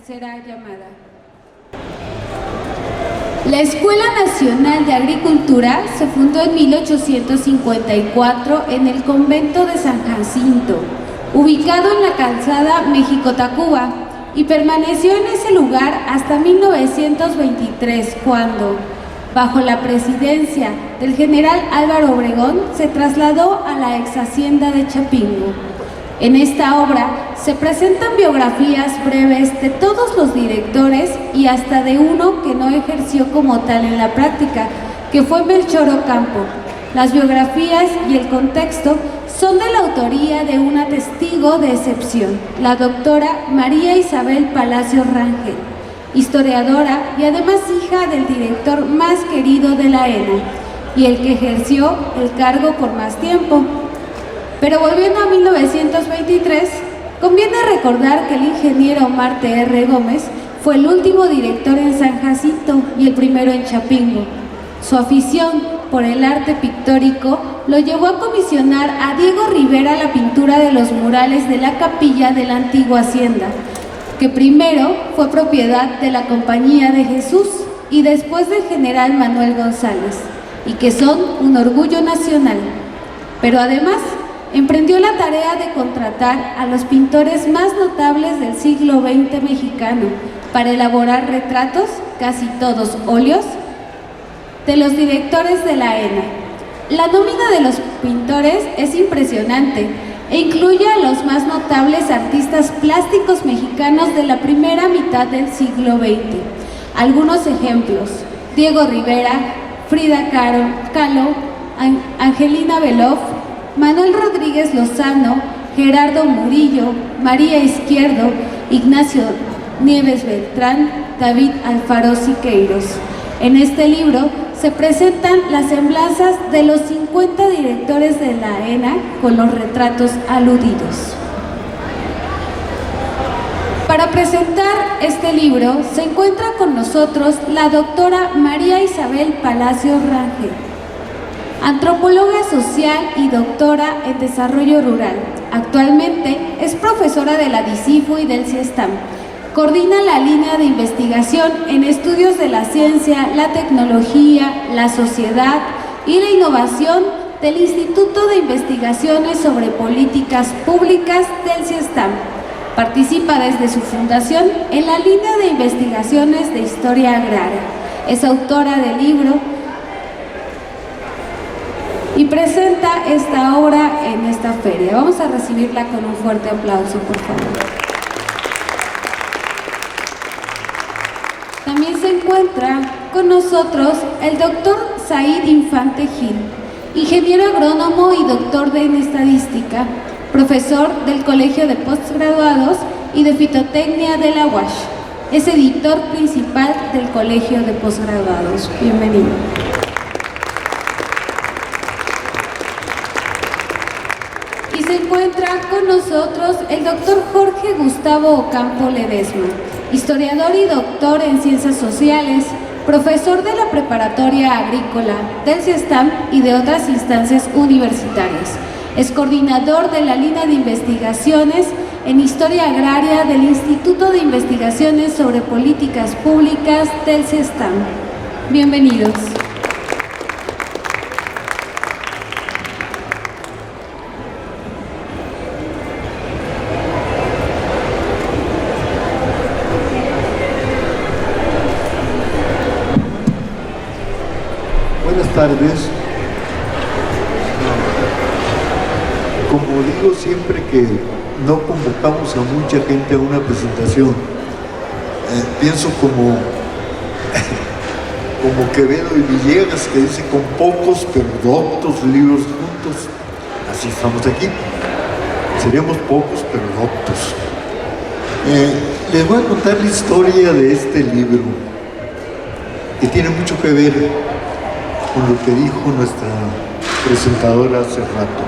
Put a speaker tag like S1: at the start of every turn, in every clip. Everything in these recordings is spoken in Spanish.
S1: será llamada. La Escuela Nacional de Agricultura se fundó en 1854 en el convento de San Jacinto, ubicado en la calzada México-Tacuba, y permaneció en ese lugar hasta 1923, cuando, bajo la presidencia del general Álvaro Obregón, se trasladó a la ex hacienda de Chapingo. En esta obra se presentan biografías breves de todos los directores y hasta de uno que no ejerció como tal en la práctica, que fue Melchor Ocampo. Las biografías y el contexto son de la autoría de una testigo de excepción, la doctora María Isabel Palacios Rangel, historiadora y además hija del director más querido de la ENA y el que ejerció el cargo por más tiempo. Pero volviendo a 1923, conviene recordar que el ingeniero Omar T.R. Gómez fue el último director en San Jacinto y el primero en Chapingo. Su afición por el arte pictórico lo llevó a comisionar a Diego Rivera la pintura de los murales de la capilla de la antigua hacienda, que primero fue propiedad de la Compañía de Jesús y después del general Manuel González, y que son un orgullo nacional. Pero además emprendió la tarea de contratar a los pintores más notables del siglo XX mexicano para elaborar retratos, casi todos óleos, de los directores de la ENA. La nómina de los pintores es impresionante e incluye a los más notables artistas plásticos mexicanos de la primera mitad del siglo XX. Algunos ejemplos: Diego Rivera, Frida Kahlo, Angelina Beloff, Manuel Rodríguez Lozano, Gerardo Murillo, María Izquierdo, Ignacio Nieves Beltrán, David Alfaro Siqueiros. En este libro se presentan las semblanzas de los 50 directores de la ENA con los retratos aludidos. Para presentar este libro se encuentra con nosotros la doctora María Isabel Palacios Rangel, antropóloga social y doctora en desarrollo rural. Actualmente es profesora de la DICIFU y del CIESTAM. Coordina la línea de investigación en estudios de la ciencia, la tecnología, la sociedad y la innovación del Instituto de Investigaciones sobre Políticas Públicas del CIESTAM. Participa desde su fundación en la línea de investigaciones de historia agraria. Es autora del libro y presenta esta obra en esta feria. Vamos a recibirla con un fuerte aplauso, por favor. También se encuentra con nosotros el doctor Said Infante Gil, ingeniero agrónomo y doctor en estadística, profesor del Colegio de Postgraduados y de Fitotecnia de la UASH. Es editor principal del Colegio de Postgraduados. Bienvenido. Y se encuentra con nosotros el doctor Jorge Gustavo Ocampo Ledesma, historiador y doctor en Ciencias Sociales, profesor de la Preparatoria Agrícola, del CIESTAM y de otras instancias universitarias. Es coordinador de la línea de investigaciones en Historia Agraria del Instituto de Investigaciones sobre Políticas Públicas del CIESTAM. Bienvenidos.
S2: Buenas tardes. Como digo siempre que no convocamos a mucha gente a una presentación, pienso como Quevedo y Villegas, que dice con pocos pero doctos libros juntos. Así estamos aquí. Seríamos pocos pero doctos. Les voy a contar la historia de este libro, que tiene mucho que ver con lo que dijo nuestra presentadora hace rato.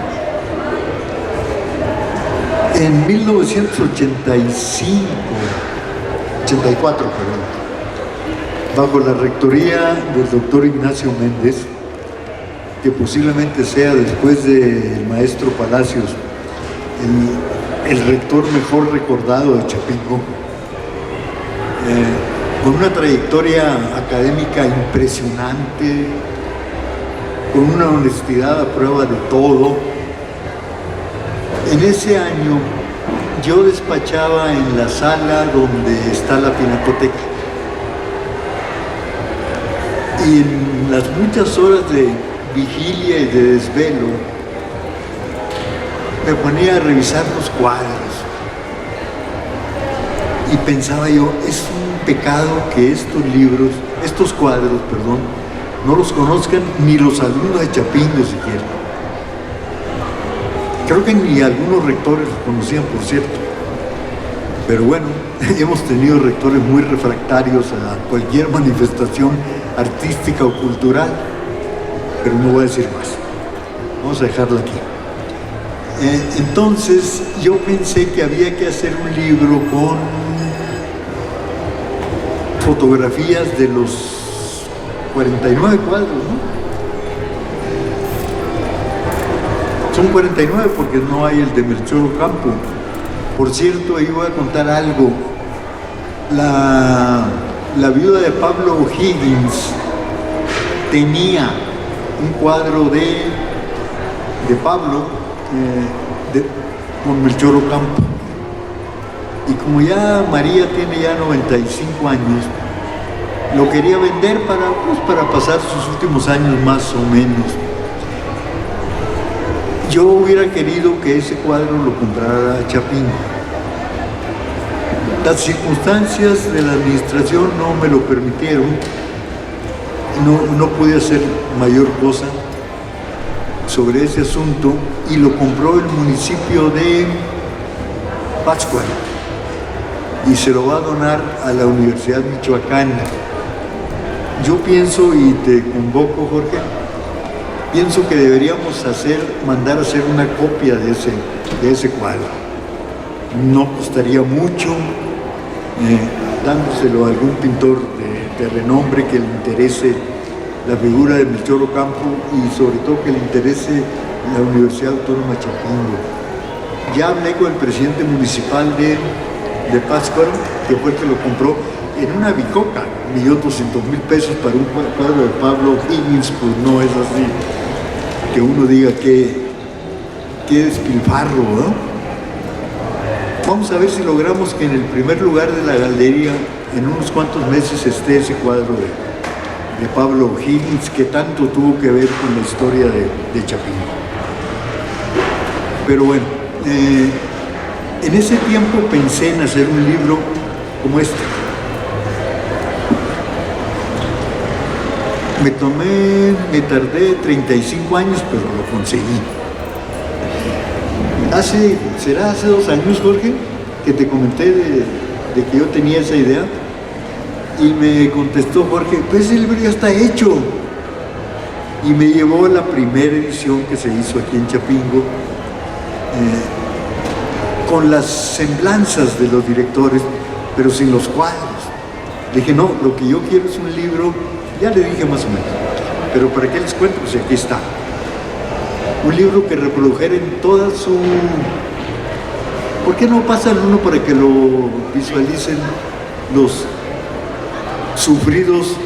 S2: En 1984, bajo la rectoría del doctor Ignacio Méndez, que posiblemente sea, después del maestro Palacios, el rector mejor recordado de Chapingo, con una trayectoria académica impresionante, con una honestidad a prueba de todo. En ese año yo despachaba en la sala donde está la pinacoteca. Y en las muchas horas de vigilia y de desvelo, me ponía a revisar los cuadros. Y pensaba yo, es un pecado que estos cuadros, no los conozcan ni los alumnos de Chapingo siquiera. Creo que ni algunos rectores los conocían, por cierto. Pero bueno, hemos tenido rectores muy refractarios a cualquier manifestación artística o cultural, pero no voy a decir más. Vamos a dejarla aquí. Entonces yo pensé que había que hacer un libro con fotografías de los 49 cuadros, ¿no? Son 49 porque no hay el de Melchor Ocampo. Por cierto, ahí voy a contar algo. La viuda de Pablo O'Higgins tenía un cuadro de Pablo con Melchor Ocampo. Y como ya María tiene ya 95 años, lo quería vender para pasar sus últimos años más o menos. Yo hubiera querido que ese cuadro lo comprara Chapingo. Las circunstancias de la administración no me lo permitieron. No pude hacer mayor cosa sobre ese asunto y lo compró el municipio de Pátzcuaro y se lo va a donar a la Universidad Michoacana. Yo pienso, y te convoco, Jorge, pienso que deberíamos mandar a hacer una copia de ese cuadro. No costaría mucho, dándoselo a algún pintor de renombre que le interese la figura de Melchor Ocampo y sobre todo que le interese la Universidad Autónoma Chapingo. Ya hablé con el presidente municipal de Pátzcuaro, que fue el que lo compró en una bicoca, 1.200.000 pesos para un cuadro de Pablo Higgins, pues no es así que uno diga que despilfarro, ¿no? Vamos a ver si logramos que en el primer lugar de la galería en unos cuantos meses esté ese cuadro de Pablo Higgins, que tanto tuvo que ver con la historia de Chapingo. Pero bueno, en ese tiempo pensé en hacer un libro como este. Me tardé 35 años, pero lo conseguí. ¿Será hace 2 años, Jorge, que te comenté de que yo tenía esa idea? Y me contestó Jorge, pues el libro ya está hecho. Y me llevó a la primera edición que se hizo aquí en Chapingo, con las semblanzas de los directores, pero sin los cuadros. Le dije, no, lo que yo quiero es un libro, ya le dije más o menos, pero ¿para qué les cuento? Pues aquí está. Un libro que reprodujera en toda su... ¿Por qué no pasa el uno para que lo visualicen los sufridos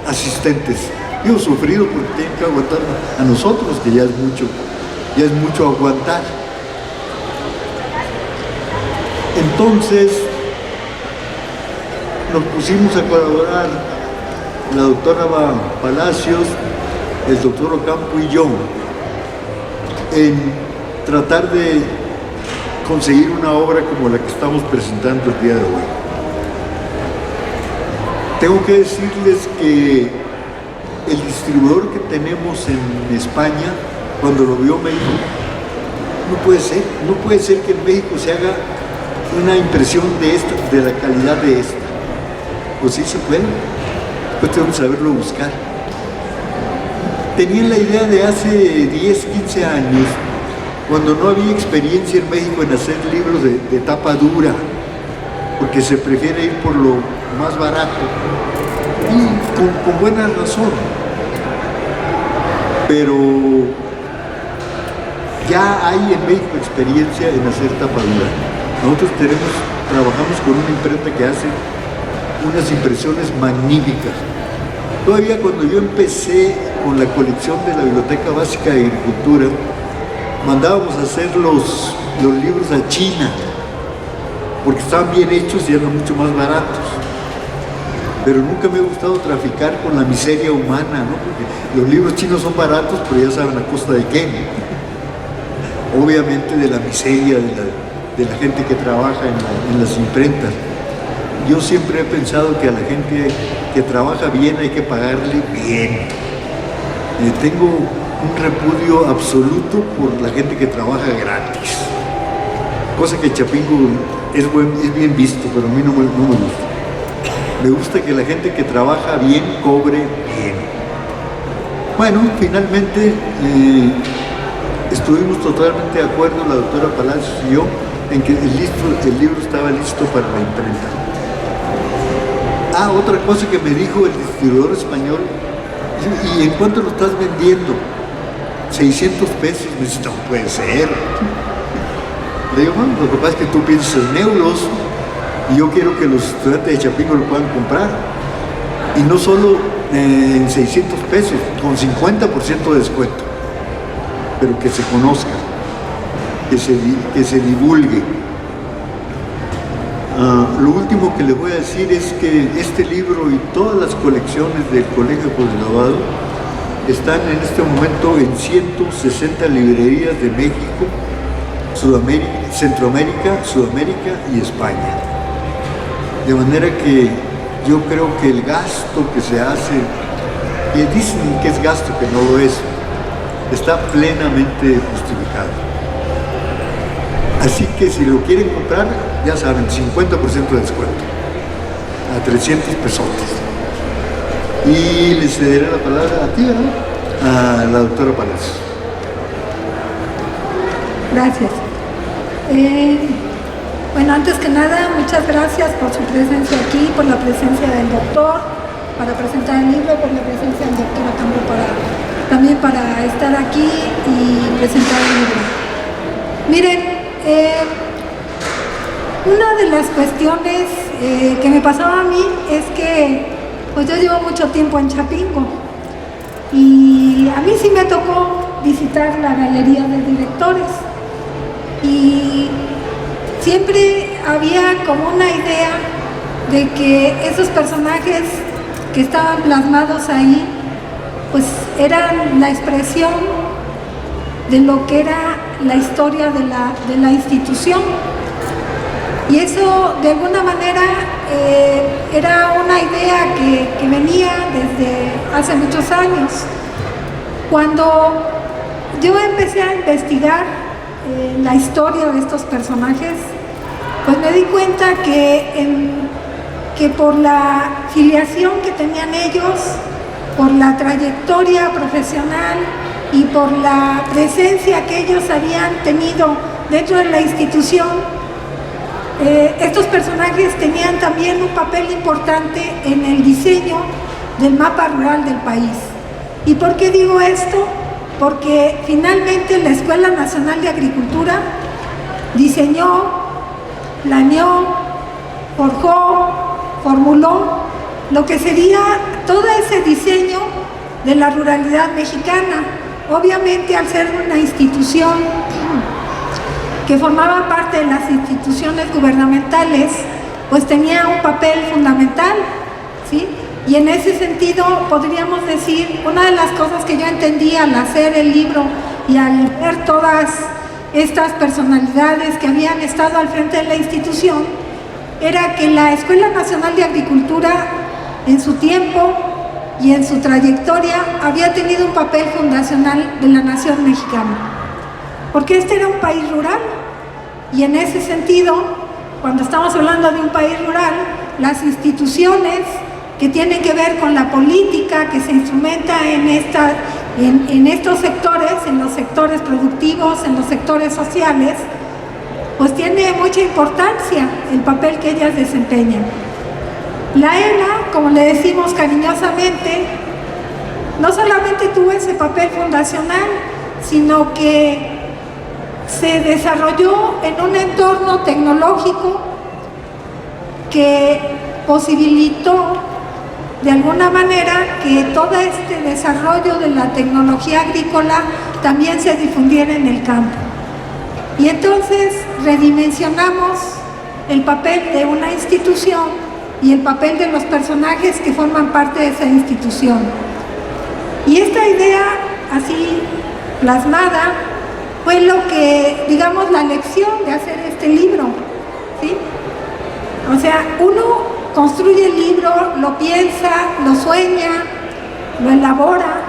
S2: asistentes? Digo sufrido porque tienen que aguantar a nosotros, que ya es mucho aguantar. Entonces nos pusimos a colaborar la doctora Palacios, el doctor Ocampo y yo en tratar de conseguir una obra como la que estamos presentando el día de hoy. Tengo que decirles que el distribuidor que tenemos en España, cuando lo vio, me dijo, no puede ser que en México se haga una impresión de la calidad de esta. Pues sí se puede, pues tenemos que saberlo buscar. Tenían la idea de hace 10, 15 años, cuando no había experiencia en México en hacer libros de tapa dura, porque se prefiere ir por lo más barato, y con buena razón. Pero ya hay en México experiencia en hacer tapa dura. Nosotros tenemos trabajamos con una imprenta que hace unas impresiones magníficas. Todavía cuando yo empecé con la colección de la Biblioteca Básica de Agricultura, mandábamos a hacer los libros a China, porque estaban bien hechos y eran mucho más baratos. Pero nunca me ha gustado traficar con la miseria humana, ¿no? Porque los libros chinos son baratos, pero ya saben a costa de qué. Obviamente de la miseria de la gente que trabaja en las imprentas. Yo siempre he pensado que a la gente que trabaja bien hay que pagarle bien. Tengo un repudio absoluto por la gente que trabaja gratis. Cosa que en Chapingo es bien visto, pero a mí no me gusta. Me gusta que la gente que trabaja bien cobre bien. Bueno, finalmente estuvimos totalmente de acuerdo, la doctora Palacios y yo, en que el libro estaba listo para la imprenta. Otra cosa que me dijo el distribuidor español, ¿y en cuánto lo estás vendiendo? 600 pesos. Me dice, no puede ser. Le digo, bueno, lo que pasa es que tú piensas en euros y yo quiero que los estudiantes de Chapingo lo puedan comprar. Y no solo en 600 pesos, con 50% de descuento. Pero que se conozca, que se divulgue. Lo último que les voy a decir es que este libro y todas las colecciones del Colegio Postgraduado están en este momento en 160 librerías de México, Centroamérica, Sudamérica y España. De manera que yo creo que el gasto que se hace, y dicen que es gasto, que no lo es, está plenamente justificado. Así que si lo quieren comprar, ya saben, 50% de descuento, a 300 pesos. Y le cederé la palabra a ti, ¿verdad? A la doctora Palacios.
S3: Gracias. Bueno, antes que nada, muchas gracias por su presencia aquí, por la presencia del doctor, para presentar el libro, por la presencia del doctor también para estar aquí y presentar el libro. Miren, una de las cuestiones que me pasaba a mí es que pues yo llevo mucho tiempo en Chapingo y a mí sí me tocó visitar la galería de directores y siempre había como una idea de que esos personajes que estaban plasmados ahí pues eran la expresión de lo que era la historia de la institución. Y eso de alguna manera era una idea que venía desde hace muchos años. Cuando yo empecé a investigar la historia de estos personajes, pues me di cuenta que por la filiación que tenían ellos, por la trayectoria profesional y por la presencia que ellos habían tenido dentro de la institución, estos personajes tenían también un papel importante en el diseño del mapa rural del país. ¿Y por qué digo esto? Porque finalmente la Escuela Nacional de Agricultura diseñó, planeó, forjó, formuló lo que sería todo ese diseño de la ruralidad mexicana. Obviamente, al ser una institución que formaba parte de las instituciones gubernamentales, pues tenía un papel fundamental, ¿sí? Y en ese sentido podríamos decir, una de las cosas que yo entendí al hacer el libro y al ver todas estas personalidades que habían estado al frente de la institución, era que la Escuela Nacional de Agricultura en su tiempo y en su trayectoria había tenido un papel fundacional de la nación mexicana, porque este era un país rural y en ese sentido, cuando estamos hablando de un país rural, las instituciones que tienen que ver con la política que se instrumenta en estos sectores, en los sectores productivos, en los sectores sociales, pues tiene mucha importancia el papel que ellas desempeñan. La ENA, como le decimos cariñosamente, no solamente tuvo ese papel fundacional, sino que se desarrolló en un entorno tecnológico que posibilitó de alguna manera que todo este desarrollo de la tecnología agrícola también se difundiera en el campo. Y entonces redimensionamos el papel de una institución y el papel de los personajes que forman parte de esa institución. Y esta idea así plasmada fue lo que, digamos, la lección de hacer este libro, ¿sí? O sea, uno construye el libro, lo piensa, lo sueña, lo elabora,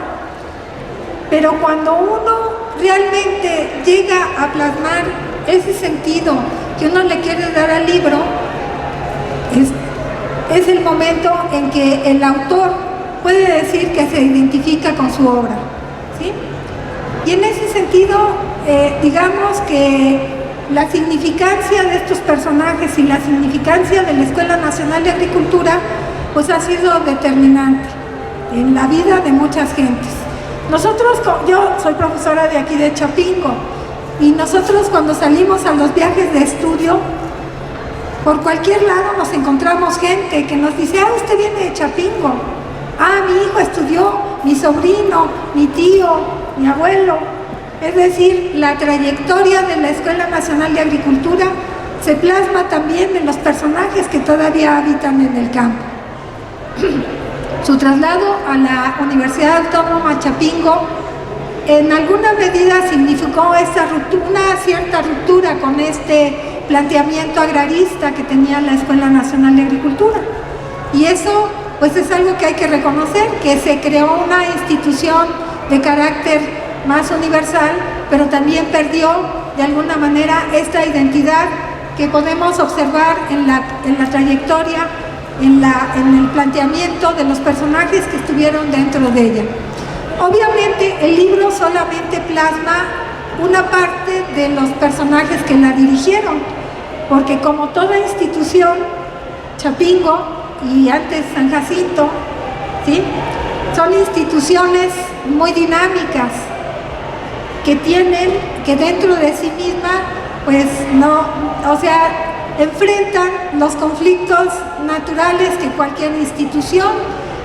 S3: pero cuando uno realmente llega a plasmar ese sentido que uno le quiere dar al libro, es el momento en que el autor puede decir que se identifica con su obra, ¿sí? Y en ese sentido, digamos que la significancia de estos personajes y la significancia de la Escuela Nacional de Agricultura pues ha sido determinante en la vida de muchas gentes. Nosotros, yo soy profesora de aquí de Chapingo, y nosotros cuando salimos a los viajes de estudio, por cualquier lado nos encontramos gente que nos dice: ah, usted viene de Chapingo, ah, mi hijo estudió, mi sobrino, mi tío, mi abuelo. Es decir, la trayectoria de la Escuela Nacional de Agricultura se plasma también en los personajes que todavía habitan en el campo. Su traslado a la Universidad Autónoma Chapingo en alguna medida significó una cierta ruptura con este planteamiento agrarista que tenía la Escuela Nacional de Agricultura. Y eso pues es algo que hay que reconocer, que se creó una institución de carácter más universal, pero también perdió de alguna manera esta identidad que podemos observar en la trayectoria, en el planteamiento de los personajes que estuvieron dentro de ella. Obviamente el libro solamente plasma una parte de los personajes que la dirigieron, porque como toda institución, Chapingo y antes San Jacinto, ¿sí?, son instituciones muy dinámicas, que dentro de sí misma, pues enfrentan los conflictos naturales que cualquier institución,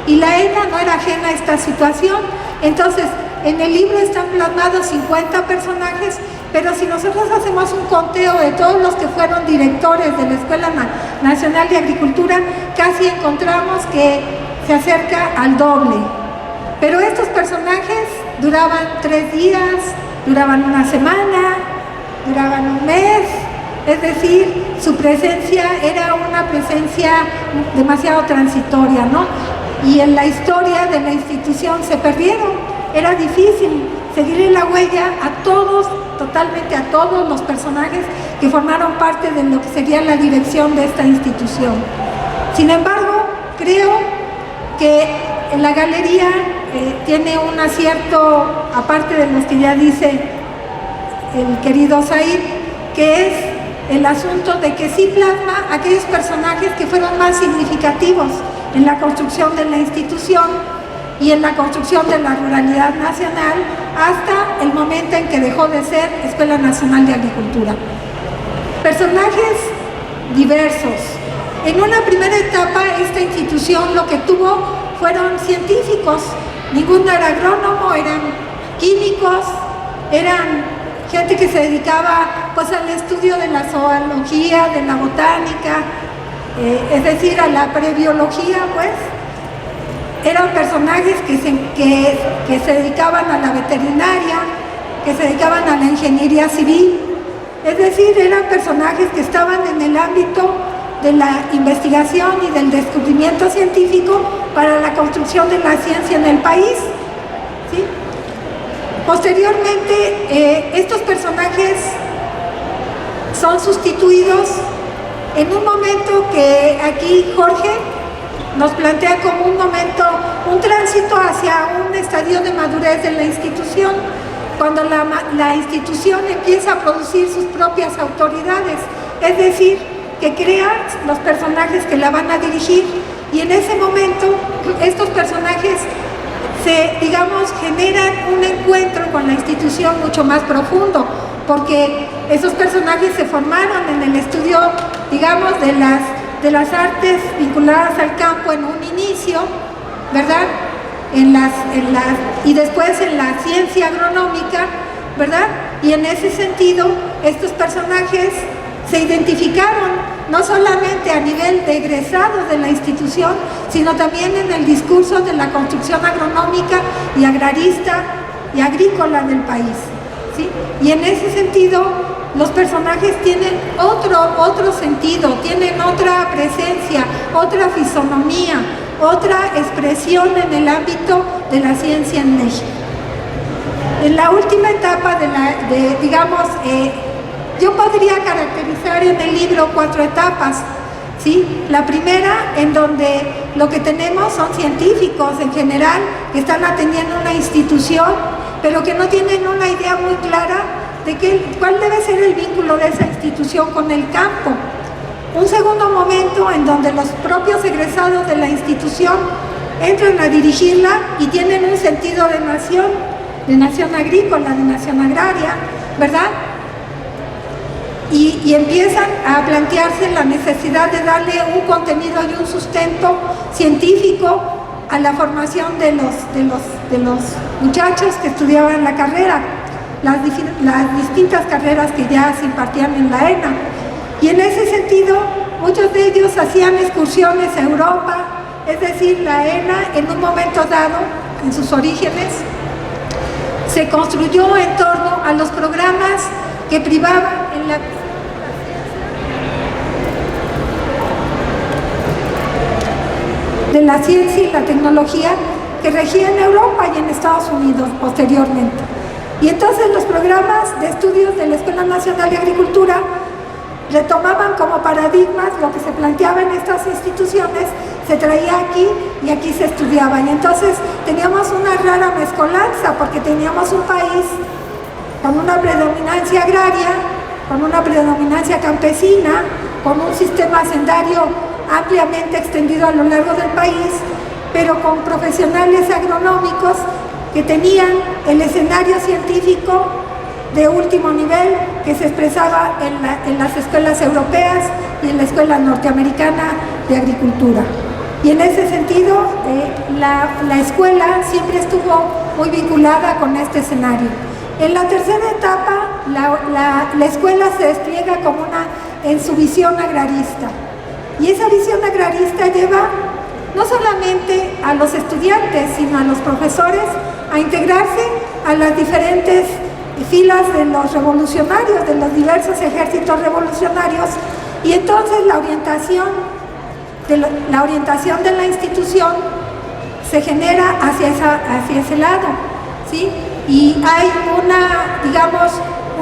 S3: y la ENA no era ajena a esta situación. Entonces, en el libro están plasmados 50 personajes, pero si nosotros hacemos un conteo de todos los que fueron directores de la Escuela Nacional de Agricultura, casi encontramos que se acerca al doble. Pero estos personajes duraban 3 días, duraban una semana, duraban un mes, es decir, su presencia era una presencia demasiado transitoria, ¿no? Y en la historia de la institución se perdieron. Era difícil seguirle la huella a todos, totalmente a todos los personajes que formaron parte de lo que sería la dirección de esta institución. Sin embargo, creo que en la galería tiene un acierto, aparte de los que ya dice el querido Said, que es el asunto de que sí plasma aquellos personajes que fueron más significativos en la construcción de la institución y en la construcción de la ruralidad nacional hasta el momento en que dejó de ser Escuela Nacional de Agricultura. Personajes diversos. En una primera etapa, esta institución lo que tuvo fueron científicos. Ninguno era agrónomo, eran químicos, eran gente que se dedicaba pues al estudio de la zoología, de la botánica, es decir, a la prebiología, pues. Eran personajes que se dedicaban a la veterinaria, que se dedicaban a la ingeniería civil, es decir, eran personajes que estaban en el ámbito de la investigación y del descubrimiento científico para la construcción de la ciencia en el país, ¿sí? Posteriormente, estos personajes son sustituidos en un momento que aquí Jorge nos plantea como un momento, un tránsito hacia un estadio de madurez de la institución, cuando la institución empieza a producir sus propias autoridades, es decir, que crea los personajes que la van a dirigir, y en ese momento estos personajes generan un encuentro con la institución mucho más profundo, porque esos personajes se formaron en el estudio, digamos, de las de las artes vinculadas al campo en un inicio, ¿verdad? Y después en la ciencia agronómica, ¿verdad? Y en ese sentido, estos personajes se identificaron no solamente a nivel de egresados de la institución, sino también en el discurso de la construcción agronómica y agrarista y agrícola del país, ¿sí? Y en ese sentido, los personajes tienen otro sentido, tienen otra presencia, otra fisonomía, otra expresión en el ámbito de la ciencia en México. En la última etapa yo podría caracterizar en el libro 4 etapas, ¿sí? La primera, en donde lo que tenemos son científicos en general que están atendiendo una institución, pero que no tienen una idea muy clara de cuál debe ser el vínculo de esa institución con el campo. Un segundo momento en donde los propios egresados de la institución entran a dirigirla y tienen un sentido de nación agrícola, de nación agraria, ¿verdad? Y empiezan a plantearse la necesidad de darle un contenido y un sustento científico a la formación de los muchachos que estudiaban la carrera, las distintas carreras que ya se impartían en la ENA. Y en ese sentido, muchos de ellos hacían excursiones a Europa, es decir, la ENA en un momento dado, en sus orígenes, se construyó en torno a los programas que privaban de la ciencia y la tecnología que regía en Europa y en Estados Unidos posteriormente. Y entonces los programas de estudios de la Escuela Nacional de Agricultura retomaban como paradigmas lo que se planteaba en estas instituciones, se traía aquí y aquí se estudiaba. Y entonces teníamos una rara mezcolanza, porque teníamos un país con una predominancia agraria, con una predominancia campesina, con un sistema hacendario ampliamente extendido a lo largo del país, pero con profesionales agronómicos que tenían el escenario científico de último nivel que se expresaba en las escuelas europeas y en la Escuela Norteamericana de Agricultura. Y en ese sentido, la escuela siempre estuvo muy vinculada con este escenario. En la tercera etapa, la escuela se despliega en su visión agrarista. Y esa visión agrarista lleva no solamente a los estudiantes, sino a los profesores a integrarse a las diferentes filas de los revolucionarios, de los diversos ejércitos revolucionarios, y entonces la orientación de la institución se genera hacia ese lado, ¿sí? Y hay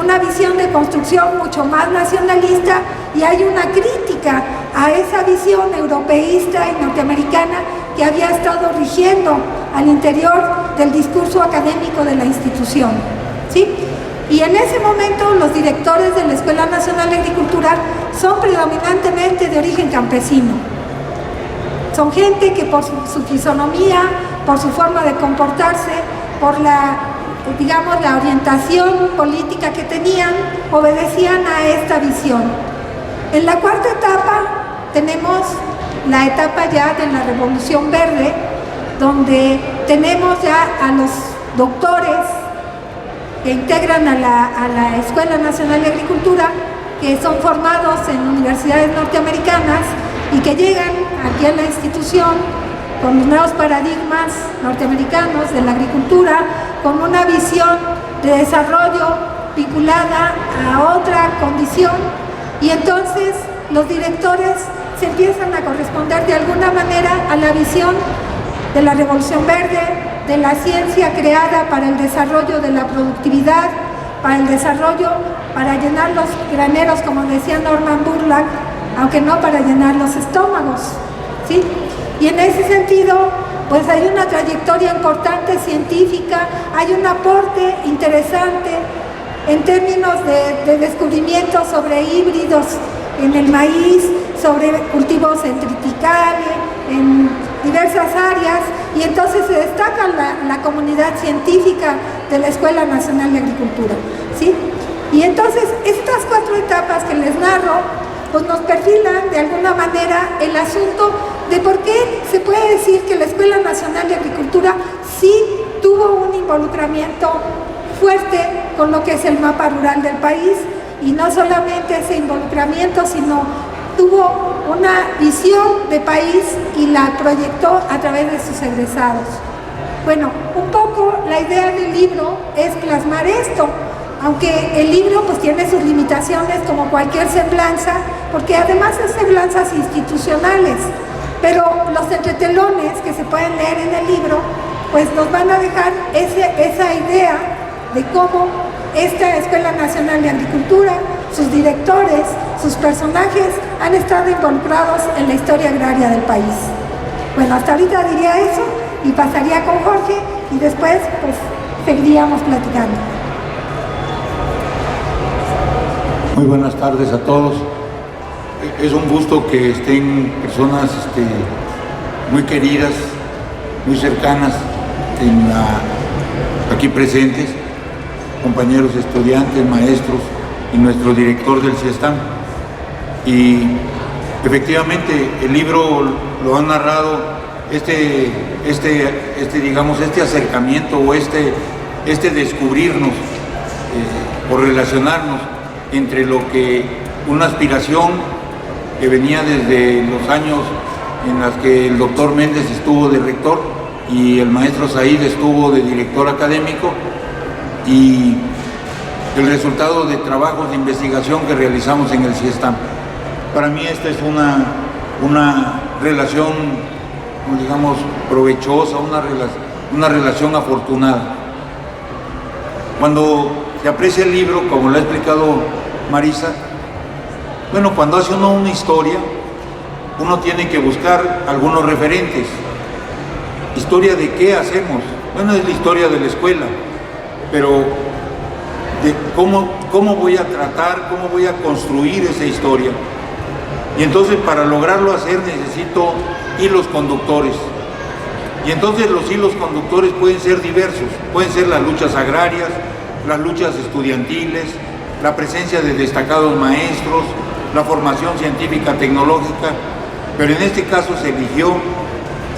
S3: una visión de construcción mucho más nacionalista, y hay una crítica a esa visión europeísta y norteamericana que había estado rigiendo al interior del discurso académico de la institución, ¿sí? Y en ese momento los directores de la Escuela Nacional de Agricultura son predominantemente de origen campesino. Son gente que por su fisonomía, por su forma de comportarse, por la orientación política que tenían, obedecían a esta visión. En la cuarta etapa tenemos la etapa ya de la Revolución Verde, donde tenemos ya a los doctores que integran a la Escuela Nacional de Agricultura, que son formados en universidades norteamericanas y que llegan aquí a la institución con los nuevos paradigmas norteamericanos de la agricultura, con una visión de desarrollo vinculada a otra condición, y entonces los directores se empiezan a corresponder de alguna manera a la visión de la Revolución Verde, de la ciencia creada para el desarrollo de la productividad, para el desarrollo, para llenar los graneros, como decía Norman Borlaug, aunque no para llenar los estómagos, ¿sí? Y en ese sentido, pues hay una trayectoria importante científica, hay un aporte interesante en términos de descubrimientos sobre híbridos en el maíz, sobre cultivos en triticale, en diversas áreas, y entonces se destaca la comunidad científica de la Escuela Nacional de Agricultura, ¿sí? Y entonces estas cuatro etapas que les narro, pues nos perfilan de alguna manera el asunto de por qué se puede decir que la Escuela Nacional de Agricultura sí tuvo un involucramiento fuerte con lo que es el mapa rural del país, y no solamente ese involucramiento, sino tuvo una visión de país y la proyectó a través de sus egresados. Bueno, un poco la idea del libro es plasmar esto, aunque el libro pues tiene sus limitaciones como cualquier semblanza, porque además es semblanzas institucionales, pero los entretelones que se pueden leer en el libro pues nos van a dejar esa idea de cómo esta Escuela Nacional de Agricultura, sus directores, sus personajes han estado involucrados en la historia agraria del país. Bueno, hasta ahorita diría eso y pasaría con Jorge y después pues seguiríamos platicando.
S4: Muy buenas tardes a todos. Es un gusto que estén personas muy queridas, muy cercanas aquí presentes, compañeros estudiantes, maestros y nuestro director del CIESTAM. Y efectivamente el libro lo ha narrado digamos, este acercamiento o este descubrirnos o relacionarnos entre lo que una aspiración que venía desde los años en los que el doctor Méndez estuvo de rector y el maestro Said estuvo de director académico, y el resultado de trabajos de investigación que realizamos en el CIESTAM. Para mí esta es una relación, digamos, provechosa, una relación afortunada. Cuando se aprecia el libro, como lo ha explicado Marisa, bueno, cuando hace uno una historia, uno tiene que buscar algunos referentes. ¿Historia de qué hacemos? Bueno, es la historia de la escuela, pero de cómo voy a tratar, cómo voy a construir esa historia. Y entonces para lograrlo hacer necesito hilos conductores. Y entonces los hilos conductores pueden ser diversos, pueden ser las luchas agrarias, las luchas estudiantiles, la presencia de destacados maestros, la formación científica tecnológica, pero en este caso se eligió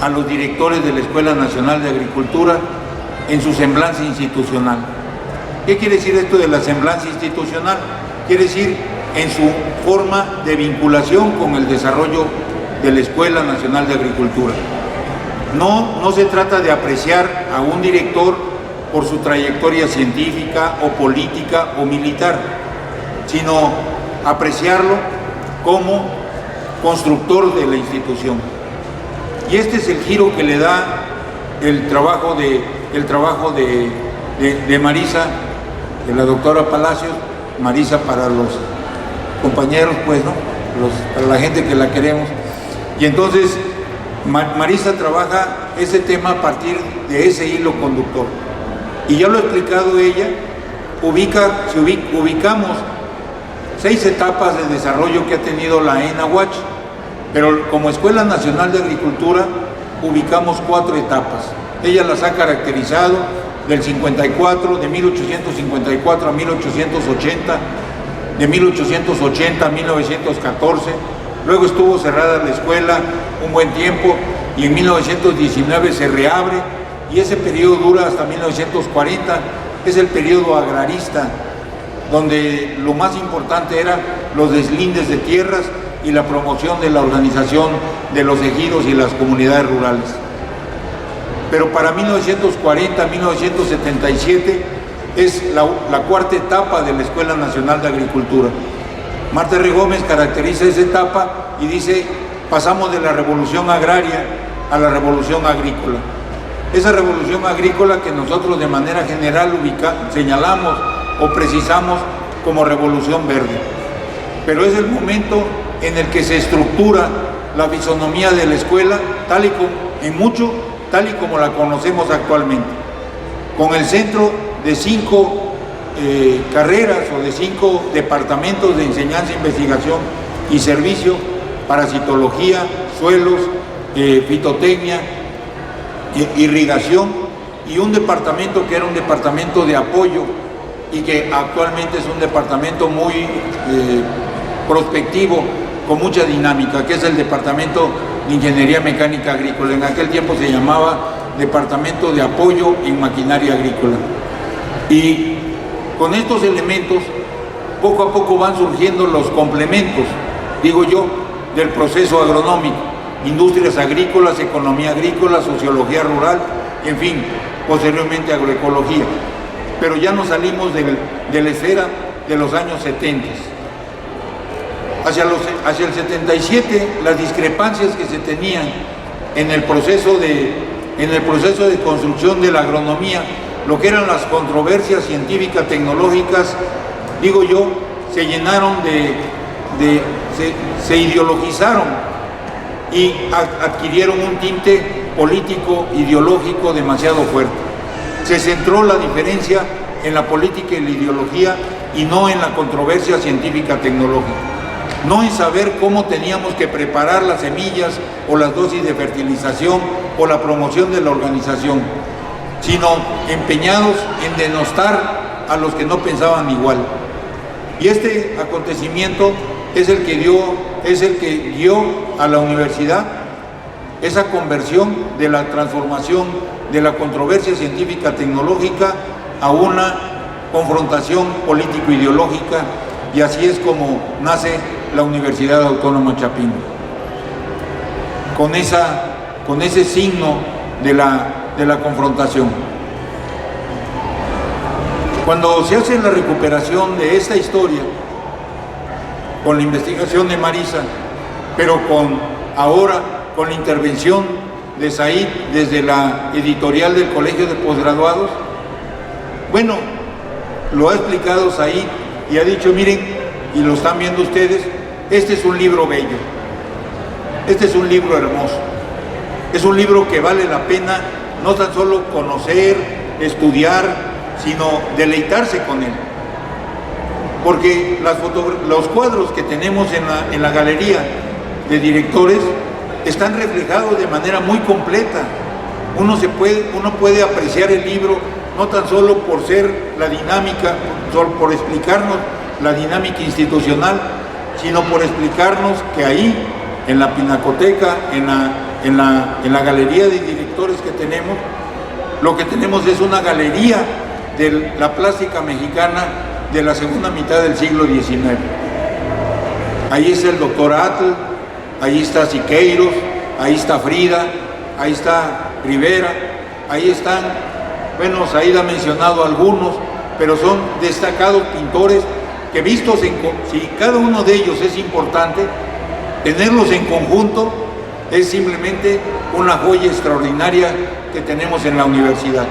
S4: a los directores de la Escuela Nacional de Agricultura en su semblanza institucional. ¿Qué quiere decir esto de la semblanza institucional? Quiere decir en su forma de vinculación con el desarrollo de la Escuela Nacional de Agricultura. No se trata de apreciar a un director por su trayectoria científica o política o militar, sino apreciarlo como constructor de la institución. Y este es el giro que le da el trabajo de Marisa, de la doctora Palacios. Marisa para los compañeros, pues, ¿no? Para la gente que la queremos. Y entonces Marisa trabaja ese tema a partir de ese hilo conductor. Y ya lo ha explicado ella, ubicamos 6 etapas de desarrollo que ha tenido la ENAWACH, pero como Escuela Nacional de Agricultura ubicamos 4 etapas. Ella las ha caracterizado del 54, de 1854 a 1880, de 1880 a 1914, luego estuvo cerrada la escuela un buen tiempo y en 1919 se reabre, y ese periodo dura hasta 1940, es el periodo agrarista, donde lo más importante eran los deslindes de tierras y la promoción de la organización de los ejidos y las comunidades rurales. Pero para 1940-1977 es la cuarta etapa de la Escuela Nacional de Agricultura. Marta R. Gómez caracteriza esa etapa y dice: pasamos de la revolución agraria a la revolución agrícola. Esa revolución agrícola que nosotros de manera general señalamos o precisamos como revolución verde. Pero es el momento en el que se estructura la fisonomía de la escuela tal y como la conocemos actualmente, con el centro de 5 carreras o de 5 departamentos de enseñanza, investigación y servicio: parasitología, suelos, fitotecnia, irrigación, y un departamento que era un departamento de apoyo y que actualmente es un departamento muy prospectivo, con mucha dinámica, que es el Departamento de Ingeniería Mecánica Agrícola. En aquel tiempo se llamaba Departamento de Apoyo en Maquinaria Agrícola. Y con estos elementos, poco a poco van surgiendo los complementos, digo yo, del proceso agronómico: industrias agrícolas, economía agrícola, sociología rural, en fin, posteriormente agroecología. Pero ya nos salimos de la esfera de los años 70. Hacia el 77, las discrepancias que se tenían en el proceso de construcción de la agronomía, lo que eran las controversias científicas, tecnológicas, digo yo, se llenaron se ideologizaron y adquirieron un tinte político, ideológico demasiado fuerte. Se centró la diferencia en la política y la ideología y no en la controversia científica tecnológica, no en saber cómo teníamos que preparar las semillas o las dosis de fertilización o la promoción de la organización, sino empeñados en denostar a los que no pensaban igual. Y este acontecimiento es el que guió a la universidad esa conversión de la transformación de la controversia científica tecnológica a una confrontación político-ideológica, y así es como nace la Universidad Autónoma Chapingo, con ese signo de la confrontación. Cuando se hace la recuperación de esta historia, con la investigación de Marisa, pero ahora con la intervención de Said desde la editorial del Colegio de Posgraduados, bueno, lo ha explicado Said y ha dicho: miren, y lo están viendo ustedes, este es un libro bello, este es un libro hermoso, es un libro que vale la pena no tan solo conocer, estudiar, sino deleitarse con él. Porque los cuadros que tenemos en la galería de directores están reflejados de manera muy completa. Uno puede apreciar el libro no tan solo por ser la dinámica, por explicarnos la dinámica institucional, sino por explicarnos que ahí, en la pinacoteca, en la galería de directores que tenemos, lo que tenemos es una galería de la plástica mexicana de la segunda mitad del siglo XIX. Ahí está el doctor Atl, ahí está Siqueiros, ahí está Frida, ahí está Rivera, ahí están, bueno, Said ha mencionado algunos, pero son destacados pintores que vistos si cada uno de ellos es importante, tenerlos en conjunto es simplemente una joya extraordinaria que tenemos en la universidad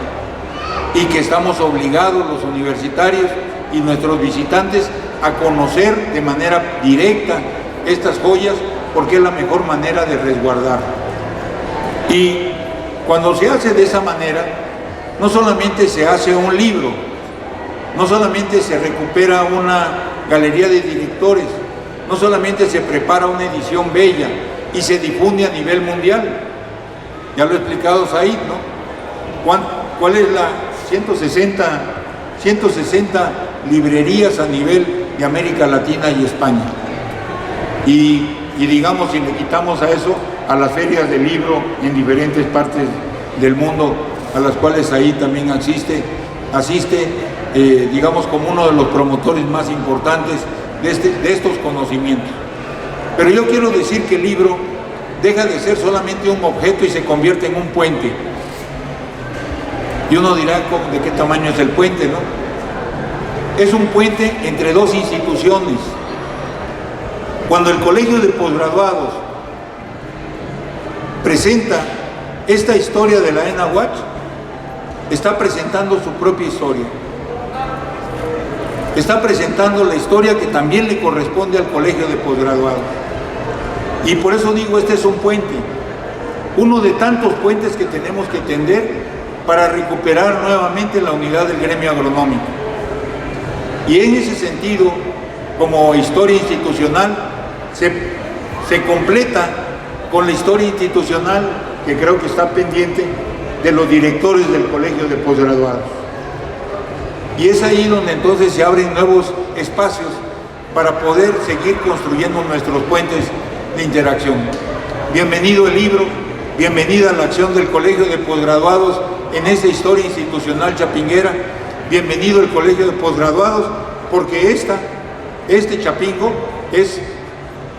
S4: y que estamos obligados los universitarios y nuestros visitantes a conocer de manera directa estas joyas, porque es la mejor manera de resguardar. Y cuando se hace de esa manera, no solamente se hace un libro, no solamente se recupera una galería de directores, no solamente se prepara una edición bella y se difunde a nivel mundial. Ya lo ha explicado Said, ¿no? ¿Cuál es la 160 librerías a nivel de América Latina y España? Y digamos, si le quitamos a eso, a las ferias del libro en diferentes partes del mundo, a las cuales Said también asiste, digamos, como uno de los promotores más importantes de estos conocimientos. Pero yo quiero decir que el libro deja de ser solamente un objeto y se convierte en un puente. Y uno dirá: ¿de qué tamaño es el puente, no? Es un puente entre dos instituciones. Cuando el Colegio de Posgraduados presenta esta historia de la ENAHUACH, está presentando su propia historia. Está presentando la historia que también le corresponde al Colegio de Posgraduados. Y por eso digo, este es un puente, uno de tantos puentes que tenemos que tender para recuperar nuevamente la unidad del gremio agronómico. Y en ese sentido, como historia institucional, se completa con la historia institucional que creo que está pendiente de los directores del Colegio de Posgraduados. Y es ahí donde entonces se abren nuevos espacios para poder seguir construyendo nuestros puentes de interacción. Bienvenido el libro, bienvenida a la acción del Colegio de Posgraduados en esta historia institucional chapinguera, bienvenido el Colegio de Posgraduados, porque este Chapingo es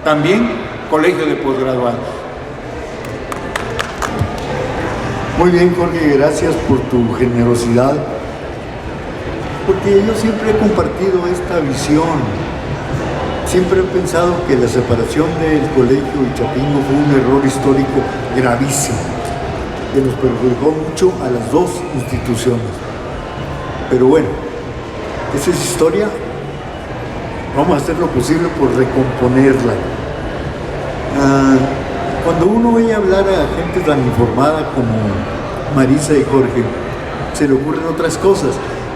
S4: también Colegio de Posgraduados.
S2: Muy bien, Jorge, gracias por tu generosidad, porque yo siempre he compartido esta visión. Siempre he pensado que la separación del colegio y Chapingo fue un error histórico gravísimo, que nos perjudicó mucho a las dos instituciones. Pero bueno, esa es historia, vamos a hacer lo posible por recomponerla. Cuando uno oye hablar a gente tan informada como Marisa y Jorge, se le ocurren otras cosas,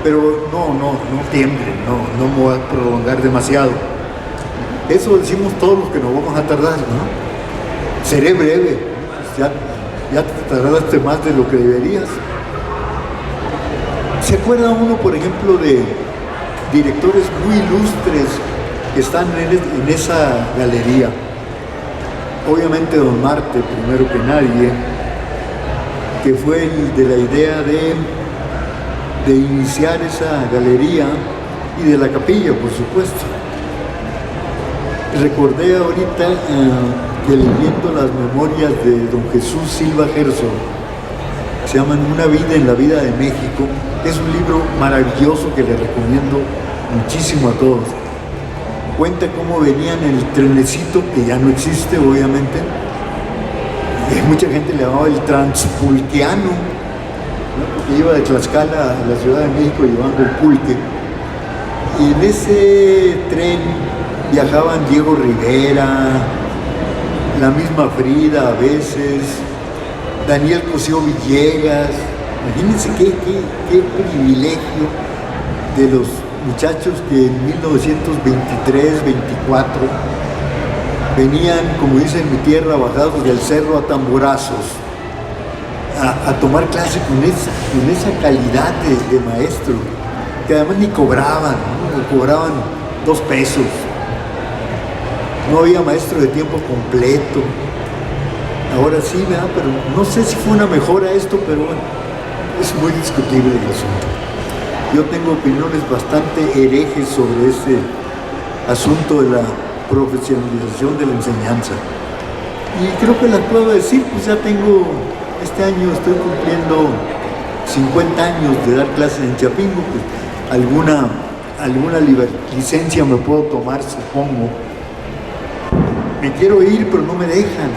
S2: pero no tiemblen, no me voy a prolongar demasiado. Eso decimos todos los que nos vamos a tardar, ¿no? Seré breve, pues ya te tardaste más de lo que deberías. ¿Se acuerda uno, por ejemplo, de directores muy ilustres que están en esa galería? Obviamente don Marte, primero que nadie, que fue el de la idea de iniciar esa galería, y de la capilla, por supuesto. Recordé ahorita que leyendo las memorias de don Jesús Silva Gerson, se llaman Una vida en la vida de México, es un libro maravilloso que le recomiendo muchísimo a todos. Cuenta cómo venían en el trenecito, que ya no existe obviamente, y mucha gente le llamaba el transpulqueano, ¿no? Porque iba de Tlaxcala a la Ciudad de México llevando el pulque, y en ese tren viajaban Diego Rivera, la misma Frida a veces, Daniel Cosío Villegas. Imagínense qué privilegio de los muchachos que en 1923, 24 venían, como dice en mi tierra, bajados del cerro a tamborazos, a tomar clase con esa calidad de maestro, que además ni cobraban, ¿no? Cobraban 2 pesos. No había maestro de tiempo completo. Ahora sí, ¿verdad? Pero no sé si fue una mejora esto, pero bueno, es muy discutible el asunto. Yo tengo opiniones bastante herejes sobre este asunto de la profesionalización de la enseñanza. Y creo que las puedo decir, pues ya tengo, este año estoy cumpliendo 50 años de dar clases en Chapingo, pues alguna licencia me puedo tomar, supongo. Me quiero ir, pero no me dejan.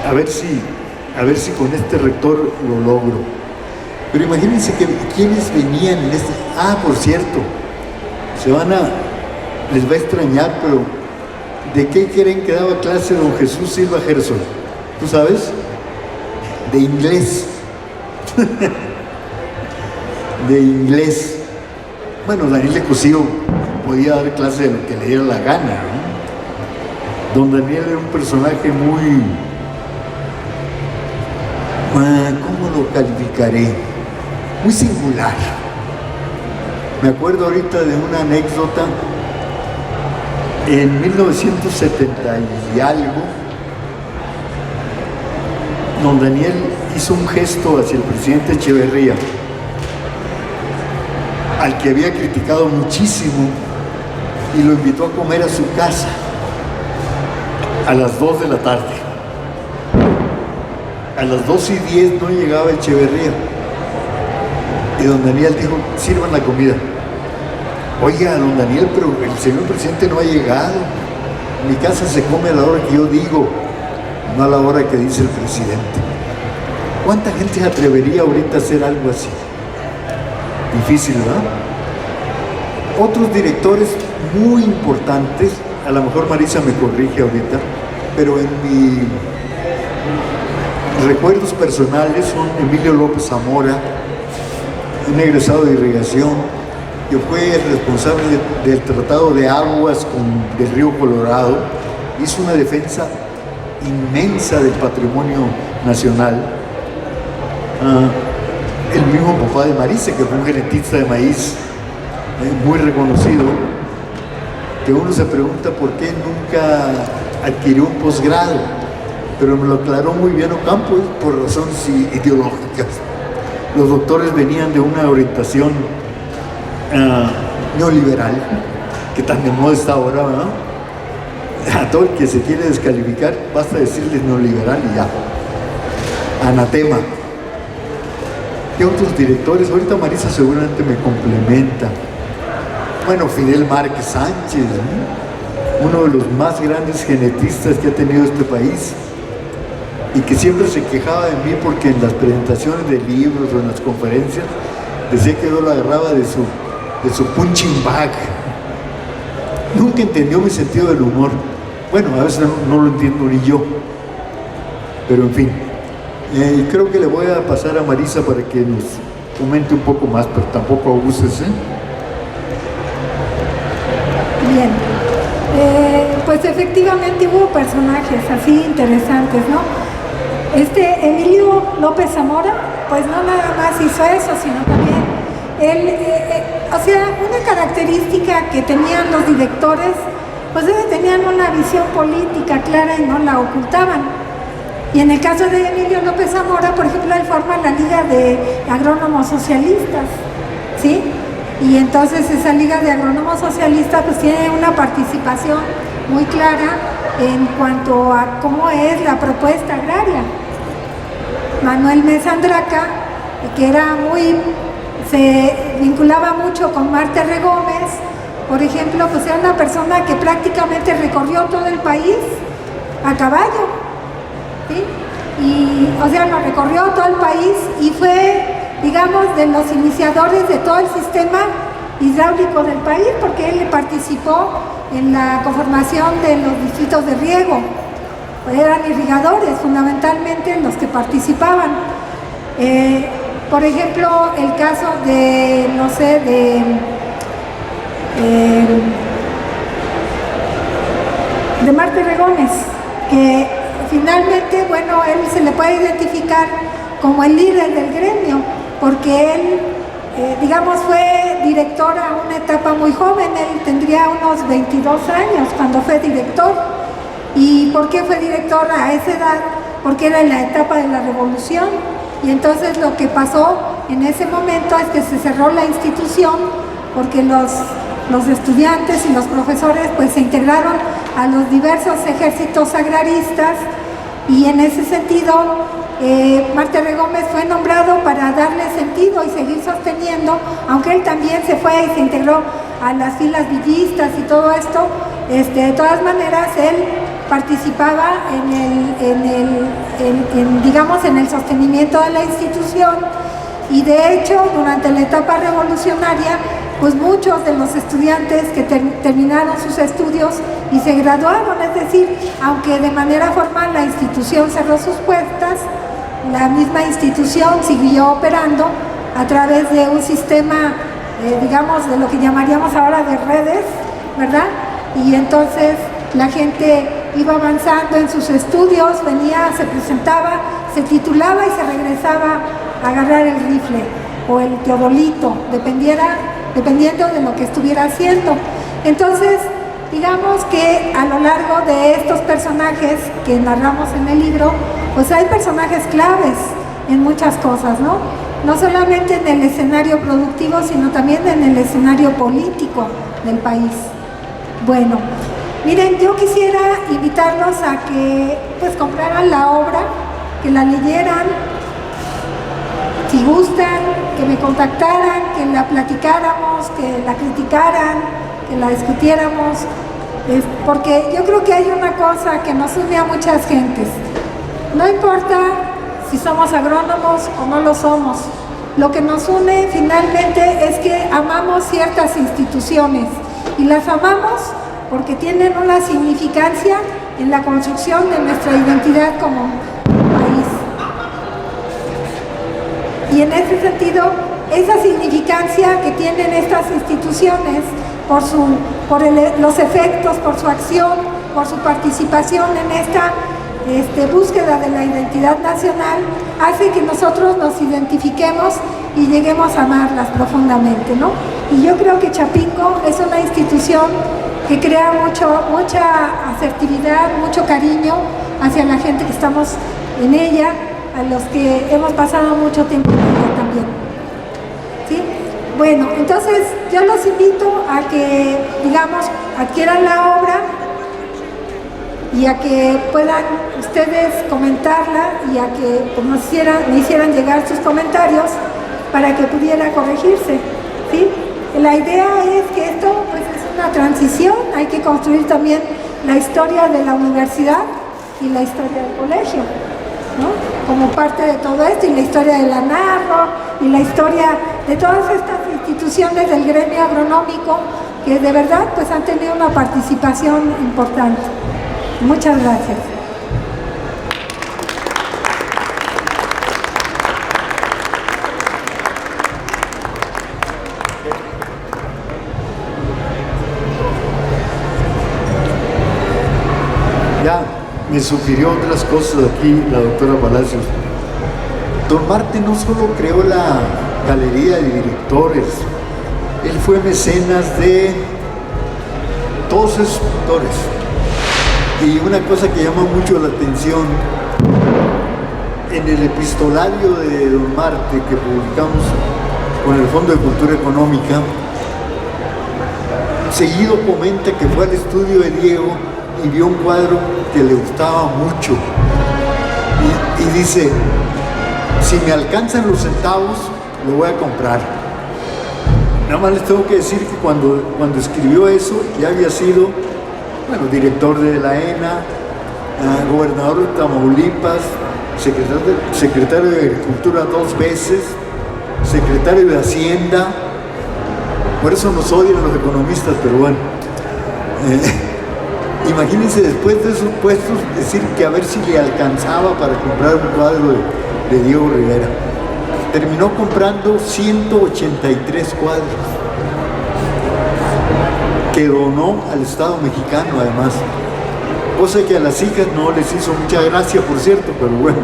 S2: A ver si con este rector lo logro. Pero imagínense que quienes venían en este... por cierto, les va a extrañar, pero ¿de qué creen que daba clase don Jesús Silva Gerson? ¿Tú sabes? De inglés. De inglés. Bueno, Daniel de Cosío podía dar clase de lo que le diera la gana, ¿no? Don Daniel era un personaje muy... ¿cómo lo calificaré? Muy singular. Me acuerdo ahorita de una anécdota. En 1970 y algo, don Daniel hizo un gesto hacia el presidente Echeverría, al que había criticado muchísimo, y lo invitó a comer a su casa a las 2 de la tarde. A las 2:10 no llegaba Echeverría, y don Daniel dijo: sirvan la comida. Oiga, don Daniel, pero el señor presidente no ha llegado. En mi casa se come a la hora que yo digo, no a la hora que dice el presidente. ¿Cuánta gente se atrevería ahorita a hacer algo así? Difícil, ¿verdad? Otros directores muy importantes, a lo mejor Marisa me corrige ahorita, pero en mis recuerdos personales son Emilio López Zamora, un egresado de irrigación, que fue el responsable del tratado de aguas del río Colorado. Hizo una defensa inmensa del patrimonio nacional. El mismo papá de Marisa, que fue un genetista de maíz muy reconocido, que uno se pregunta por qué nunca adquirió un posgrado, pero me lo aclaró muy bien Ocampo, por razones ideológicas. Los doctores venían de una orientación neoliberal, que tan de moda está ahora, ¿verdad? A todo el que se quiere descalificar, basta decirle neoliberal y ya. Anatema. ¿Qué otros directores? Ahorita Marisa seguramente me complementa. Bueno, Fidel Márquez Sánchez, ¿no? Uno de los más grandes genetistas que ha tenido este país, y que siempre se quejaba de mí porque en las presentaciones de libros o en las conferencias decía que yo lo agarraba de su punching bag. Nunca entendió mi sentido del humor. Bueno, a veces no lo entiendo ni yo, pero en fin. Creo que le voy a pasar a Marisa para que nos comente un poco más, pero tampoco abuses, ¿eh?
S3: Bien, pues efectivamente hubo personajes así interesantes, ¿no? Emilio López Zamora, pues no nada más hizo eso, sino también él, o sea, una característica que tenían los directores, pues ellos tenían una visión política clara y no la ocultaban. Y en el caso de Emilio López Zamora, por ejemplo, él forma la Liga de Agrónomos Socialistas, ¿sí? Y entonces esa Liga de Agrónomos Socialistas pues tiene una participación muy clara en cuanto a cómo es la propuesta agraria. Manuel Mesa Andraca, que se vinculaba mucho con Marta R. Gómez, por ejemplo, pues era una persona que prácticamente recorrió todo el país a caballo, ¿sí? Y, o sea, lo recorrió todo el país y fue, digamos, de los iniciadores de todo el sistema hidráulico del país, porque él participó en la conformación de los distritos de riego. Eran irrigadores fundamentalmente los que participaban. Por ejemplo, el caso de, no sé, de Marta R. Gómez, que finalmente, bueno, él se le puede identificar como el líder del gremio, porque él, digamos, fue director a una etapa muy joven. Él tendría unos 22 años cuando fue director. ¿Y por qué fue director a esa edad? Porque era en la etapa de la revolución, y entonces lo que pasó en ese momento es que se cerró la institución porque los estudiantes y los profesores pues se integraron a los diversos ejércitos agraristas, y en ese sentido Marta R. Gómez fue nombrado para darle sentido y seguir sosteniendo, aunque él también se fue y se integró a las filas villistas y todo esto. De todas maneras, él participaba digamos, en el sostenimiento de la institución, y de hecho durante la etapa revolucionaria pues muchos de los estudiantes que terminaron sus estudios y se graduaron, es decir, aunque de manera formal la institución cerró sus puertas, la misma institución siguió operando a través de un sistema, digamos, de lo que llamaríamos ahora de redes, ¿verdad? Y entonces la gente iba avanzando en sus estudios, venía, se presentaba, se titulaba y se regresaba a agarrar el rifle o el teodolito, dependiendo de lo que estuviera haciendo. Entonces, digamos que a lo largo de estos personajes que narramos en el libro, pues hay personajes claves en muchas cosas, ¿no? No solamente en el escenario productivo, sino también en el escenario político del país. Bueno, miren, yo quisiera invitarlos a que pues compraran la obra, que la leyeran, si gustan, que me contactaran, que la platicáramos, que la criticaran, que la discutiéramos, porque yo creo que hay una cosa que nos une a muchas gentes. No importa si somos agrónomos o no lo somos, lo que nos une finalmente es que amamos ciertas instituciones, y las amamos porque tienen una significancia en la construcción de nuestra identidad como país. Y en ese sentido, esa significancia que tienen estas instituciones por los efectos, por su acción, por su participación en esta búsqueda de la identidad nacional, hace que nosotros nos identifiquemos y lleguemos a amarlas profundamente, ¿no? Y yo creo que Chapingo es una institución que crea mucha asertividad, mucho cariño hacia la gente que estamos en ella, a los que hemos pasado mucho tiempo en ella también. ¿Sí? Bueno, entonces yo los invito a que, digamos, adquieran la obra y a que puedan ustedes comentarla y a que pues, me hicieran llegar sus comentarios para que pudiera corregirse. ¿Sí? La idea es que esto pues, es una transición, hay que construir también la historia de la universidad y la historia del colegio, ¿no? Como parte de todo esto, y la historia de la Narro, y la historia de todas estas instituciones del gremio agronómico que de verdad pues, han tenido una participación importante. Muchas gracias.
S2: Ya me sugirió otras cosas aquí la doctora Palacios. Don Marte no solo creó la galería de directores, él fue mecenas de todos esos pintores. Y una cosa que llama mucho la atención, en el epistolario de Don Marte que publicamos con el Fondo de Cultura Económica, seguido comenta que fue al estudio de Diego y vio un cuadro que le gustaba mucho. Y dice, si me alcanzan los centavos, lo voy a comprar. Nada más les tengo que decir que cuando escribió eso, ya había sido, bueno, director de la ENA, gobernador de Tamaulipas, secretario de Agricultura 2 veces, secretario de Hacienda. Por eso nos odian los economistas, pero bueno. Imagínense después de esos puestos decir que a ver si le alcanzaba para comprar un cuadro de Diego Rivera. Terminó comprando 183 cuadros que donó al Estado mexicano además. Cosa que a las hijas no les hizo mucha gracia, por cierto, pero bueno.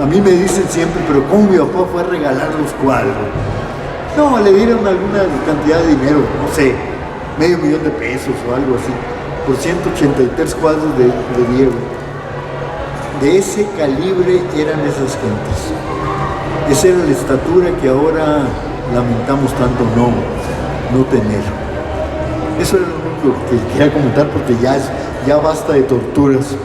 S2: A mí me dicen siempre, pero ¿cómo mi papá fue a regalar los cuadros? No, le dieron alguna cantidad de dinero, no sé, $500,000 o algo así, por 183 cuadros de Diego. De ese calibre eran esas gentes. Esa era la estatura que ahora lamentamos tanto no tener. Eso era lo único que quería comentar porque ya basta de torturas.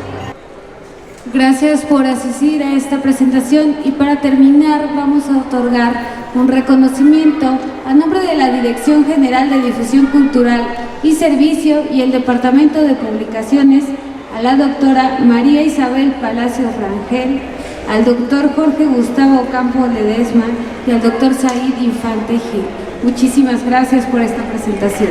S1: Gracias por asistir a esta presentación y para terminar vamos a otorgar un reconocimiento a nombre de la Dirección General de Difusión Cultural y Servicio y el Departamento de Publicaciones a la doctora María Isabel Palacios Rangel, al doctor Jorge Gustavo Campo Ledesma y al doctor Said Infante Gil. Muchísimas gracias por esta presentación.